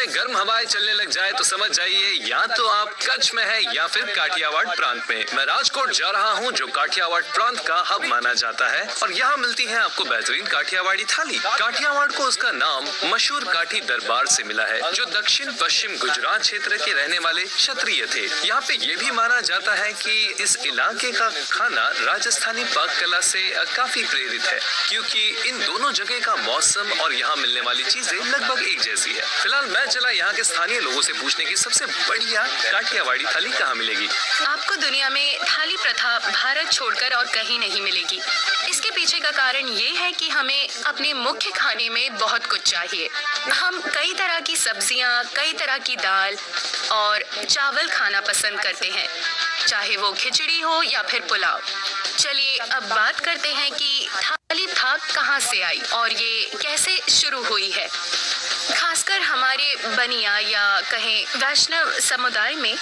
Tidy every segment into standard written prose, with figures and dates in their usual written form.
में गर्म हवाएं चलने लग जाए तो समझ जाइए या तो आप कच्छ में है या फिर काठियावाड़ प्रांत में। मैं राजकोट जा रहा हूँ जो काठियावाड़ प्रांत का हब माना जाता है और यहाँ मिलती है आपको बेहतरीन काठियावाड़ी थाली। काठियावाड़ को उसका नाम मशहूर काठी दरबार से मिला है जो दक्षिण पश्चिम गुजरात क्षेत्र के रहने वाले क्षत्रिय थे। यहाँ पे ये भी माना जाता है कि इस इलाके का खाना राजस्थानी पाक कला से काफी प्रेरित है क्योंकि इन दोनों जगह का मौसम और यहाँ मिलने वाली चीजें लगभग एक जैसी है। फिलहाल मैं चला यहाँ के स्थानीय लोगों से पूछने की सबसे बढ़िया काठियावाड़ी थाली कहाँ मिलेगी। आपको दुनिया में थाली प्रथा भारत छोड़कर और कहीं नहीं मिलेगी। इसके पीछे का कारण ये है कि हमें अपने मुख्य खाने में बहुत कुछ चाहिए। हम कई तरह की सब्जियाँ, कई तरह की दाल और चावल खाना पसंद करते हैं, चाहे वो खिचड़ी हो या फिर पुलाव। चलिए अब बात करते हैं कि थाली थाक कहाँ से आई और ये कैसे शुरू हुई है। खासकर हमारे बनिया या कहें वैष्णव समुदाय में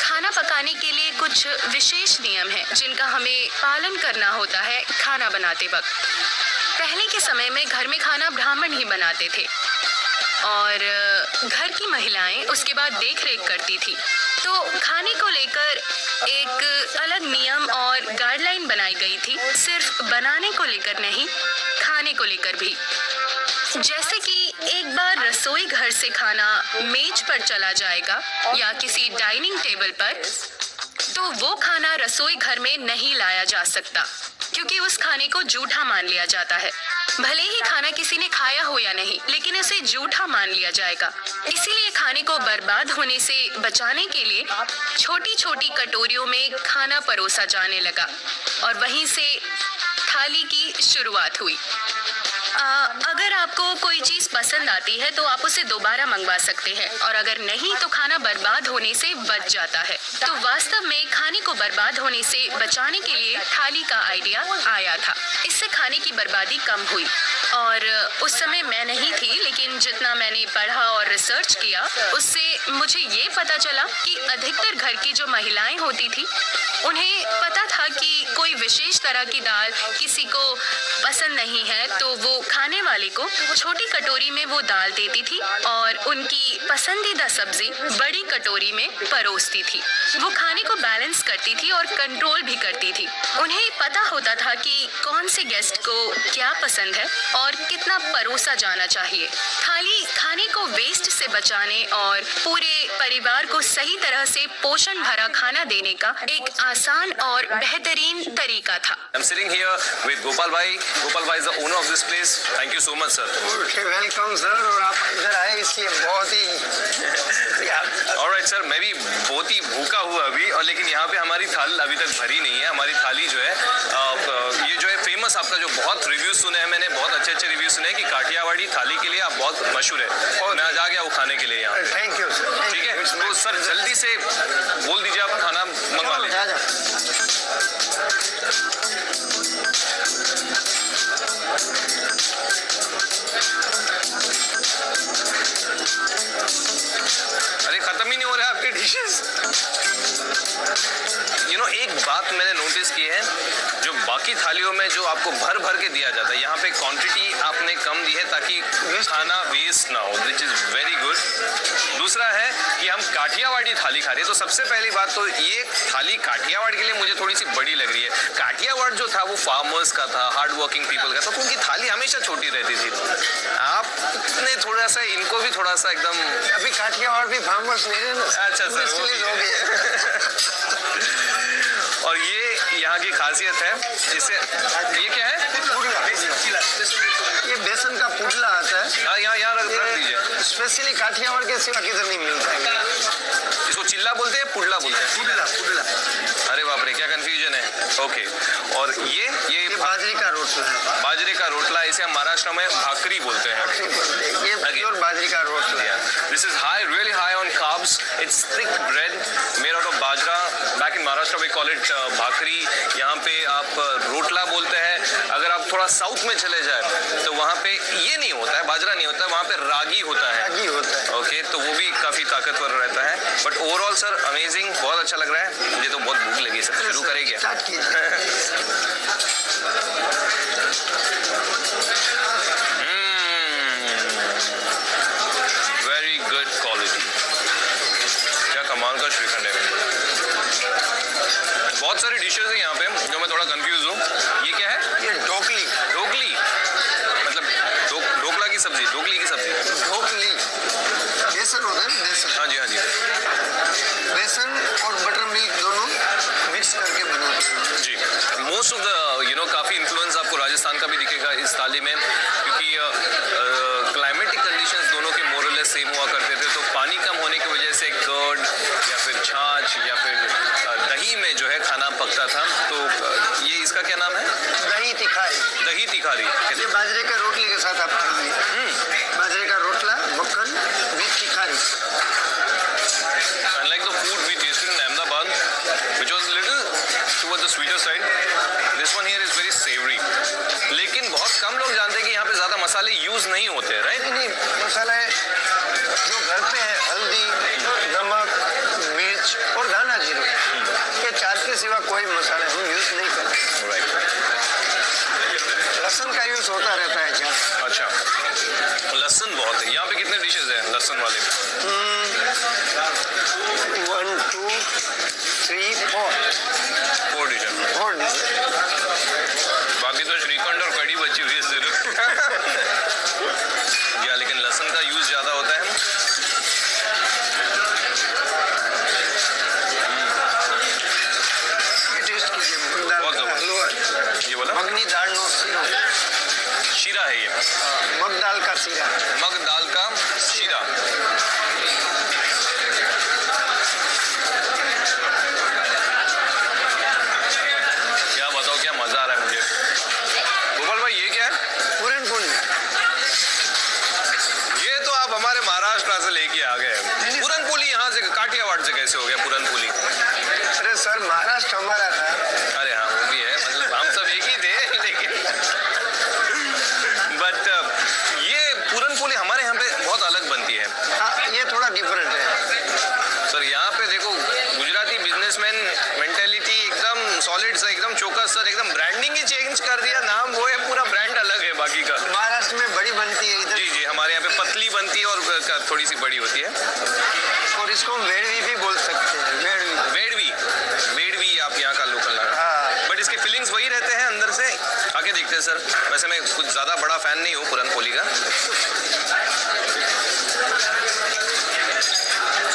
खाना पकाने के लिए कुछ विशेष नियम हैं जिनका हमें पालन करना होता है खाना बनाते वक्त। पहले के समय में घर में खाना ब्राह्मण ही बनाते थे और घर की महिलाएं उसके बाद देख रेख करती थी। तो खाने को लेकर एक अलग नियम और गाइडलाइन बनाई गई थी, सिर्फ बनाने को लेकर नहीं, खाने को लेकर भी। जैसे कि एक बार रसोई घर से खाना मेज पर चला जाएगा या किसी डाइनिंग टेबल पर, तो वो खाना रसोई घर में नहीं लाया जा सकता क्योंकि उस खाने को जूठा मान लिया जाता है। भले ही खाना किसी ने खाया हो या नहीं, लेकिन उसे जूठा मान लिया जाएगा। इसीलिए खाने को बर्बाद होने से बचाने के लिए छोटी छोटी कटोरियों में खाना परोसा जाने लगा और वहीं से थाली की शुरुआत हुई। अगर आपको कोई चीज पसंद आती है तो आप उसे दोबारा मंगवा सकते हैं और अगर नहीं तो खाना बर्बाद होने से बच जाता है। तो वास्तव में खाने को बर्बाद होने से बचाने के लिए थाली का आइडिया आया था। इससे खाने की बर्बादी कम हुई और उस समय मैं नहीं थी, लेकिन जितना मैंने पढ़ा और रिसर्च किया उससे मुझे ये पता चला कि अधिकतर घर की जो महिलाएं होती थी उन्हें पता था कि कोई विशेष तरह की दाल किसी को पसंद नहीं है तो वो खाने वाले को छोटी कटोरी में वो दाल देती थी और उनकी पसंदीदा सब्जी बड़ी कटोरी में परोसती थी। वो खाने को बैलेंस करती थी और कंट्रोल भी करती थी। उन्हें पता होता था कि कौन से गेस्ट को क्या पसंद है और कितना परोसा जाना चाहिए। थाली खाने को वेस्ट से बचाने और पूरे परिवार को सही तरह से पोषण भरा खाना देने का एक आसान और बेहतरीन तरीका था। I'm sitting here with Gopal Bhai. Gopal Bhai is the owner of this place. Thank you so much, sir. Okay, welcome, sir. और आप इधर आए इसलिए बहुत ही Alright, sir. मैं भी बहुत ही भूखा हुआ अभी, और लेकिन यहाँ पे हमारी थाली अभी तक भरी नहीं है। हमारी थाली जो है ये जो है फेमस, आपका जो बहुत रिव्यूज सुने हैं मैंने, बहुत अच्छे अच्छे रिव्यूज सुने हैं कि काठियावाड़ी थाली के लिए आप बहुत मशहूर है और मैं आज आ गया वो खाने के लिए यहाँ। Thank you sir. ठीक है, तो सर जल्दी से बोल दीजिए, आप खाना मंगवा लीजिए। अरे खत्म ही नहीं हो रहा है आपके डिशेस। एक बात मैंने नोटिस की है, जो बाकी थालियों में जो आपको भर भर के दिया जाता है, यहाँ पे क्वांटिटी आपने कम दी है ताकि खाना वेस्ट ना हो, विच इज वेरी गुड। दूसरा है कि हम काठियावाड़ी थाली खा रहे हैं, तो सबसे पहली बात तो ये थाली काठियावाड़ के लिए मुझे थोड़ी सी बड़ी लग रही है। काठियावाड़ जो था वो फार्मर्स का था, हार्ड वर्किंग पीपल का था, तो उनकी थाली हमेशा छोटी रहती थी। आपने थोड़ा सा इनको भी थोड़ा सा एकदम, अभी काठियावाड़ भी फार्मर्स नहीं है ना। अच्छा सर, और ये यहाँ की खासियत है। इसे ये क्या है? ये बेसन का पुडला आता है। हाँ, यहाँ रख दीजिए। स्पेशली काठियावाड़ के सिवा किधर नहीं मिलता है। इसको चिल्ला बोलते हैं, पुडला बोलते हैं? पुडला। अरे बाप रे, क्या कंफ्यूजन है। ओके, और ये बाजरे का रोटला है। बाजरे का रोटला, इसे हम महाराष्ट्र में भाकरी बोलते हैं। ये प्योर बाजरे का रोटला है। This is high, really high on carbs. It's thick bread made out of bajra. Back in Maharashtra we call it भाकरी। यहाँ पे आप रोटला बोलते हैं। अगर आप थोड़ा साउथ में चले जाए तो वहाँ पे ये नहीं होता है, बाजरा नहीं होता है, वहाँ पे रागी होता है। ओके, तो वो भी काफी ताकतवर रहता है। बट ओवरऑल सर अमेजिंग, बहुत अच्छा लग रहा है। मुझे तो बहुत भूख लगी सर, शुरू करेंगे? Very good good quality. क्या कमाल का श्रीखंड है। बहुत सारी डिशेज है यहाँ पे जो मैं थोड़ा कंफ्यूज हूँ। ये क्या है? ये ढोकली। ढोकली मतलब ढोकला की सब्जी, ढोकली की सब्जी। ढोकली बेसन होता है ना, बेसन। हाँ जी, हाँ जी बेसन और बटर मिल्क दोनों मिक्स करके बनाते हैं। जी। मोस्ट ऑफ द काफ़ी इन्फ्लुएंस आपको राजस्थान का भी दिखेगा इस थाली में, क्योंकि क्लाइमेटिक कंडीशंस दोनों के मोरलेस सेम हुआ करते थे। तो पानी कम होने की वजह से कर्ड या फिर छाछ या फिर दही में जो है खाना पकता था। तो ये इसका क्या नाम है? दही तिखारी। दही तिखारी। ये बाजरे का रोटली के साथ आप खाइए। बाजरे का रोटला मक्खन with तिखारी। Unlike the food we tasted in Ahmedabad, which was little towards the sweeter side, this one here is very savory. लेकिन बहुत कम लोग जानते हैं कि यहाँ पे ज़्यादा मसाले यूज़ नहीं होते, राइट? नहीं, मसाला है जो घर पे है, हल्दी, नमक, मिर्च और धाना जीरा, ये चार के सिवा कोई मसाला हम यूज नहीं करते। राइट। लहसुन का यूज होता रहता है ज़्यादा। अच्छा, लहसुन बहुत है यहाँ पे। कितने डिशेज हैं लहसुन वाले? 1 2 3 4 4 डिशेज। बाकी तो श्रीखंड और कड़ी बची हुई है सिर्फ। या लेकिन लहसुन का यूज ज़्यादा होता है। टेस्ट कीजिए। मूंग दाल बहुत का जबरदस्त। हलवा, ये बोला मगनी दाल नो सीरा। शीरा है ये। मग दाल का सीरा। मग दाल का शीरा। क्या बताओ, क्या मजा आ रहा है मुझे। गोपाल भाई ये क्या है? पूरन पोली। ये तो आप हमारे महाराष्ट्र से लेके आ गए। पूरन पोली यहाँ से काठियावाड़ से कैसे हो गया पूरन पोली? अरे सर, महाराष्ट्र हमारा था। अरे हाँ, वो भी है, मतलब हम सब एक ही थे। लेकिन बट ये पूरन पोली हमारे यहाँ पे बहुत अलग बनती है। हाँ, ये थोड़ा डिफरेंट है सर। यहाँ पे देखो, गुजराती बिजनेसमैन मेंटेलिटी एकदम सॉलिड सा, एकदम चौकस सर, एकदम ब्रांडिंग ही चेंज कर दिया। नाम वो है, पूरा ब्रांड अलग है बाकी का। महाराष्ट्र में बड़ी बनती है इधर। जी जी, हमारे यहाँ पे पतली बनती है और थोड़ी सी बड़ी होती है। और इसको वेड़वी भी बोल सकते हैं। वेड़वी। वेड़वी, वेड़वी आप यहाँ का लोकल नाम। हाँ। बट इसके फीलिंग्स वही रहते हैं अंदर से। आके देखते हैं सर। वैसे मैं कुछ ज़्यादा बड़ा फैन नहीं हूँ पूरन पोली का।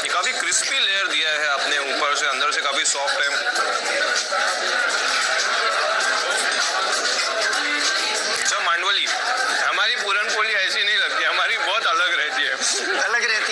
ये काफ़ी क्रिस्पी लेयर दिया है आपने ऊपर से, अंदर से काफ़ी सॉफ्ट है। सब मांडवली, हमारी पूरन पोली ऐसी नहीं लगती, हमारी बहुत अलग रहती है। अलग रहती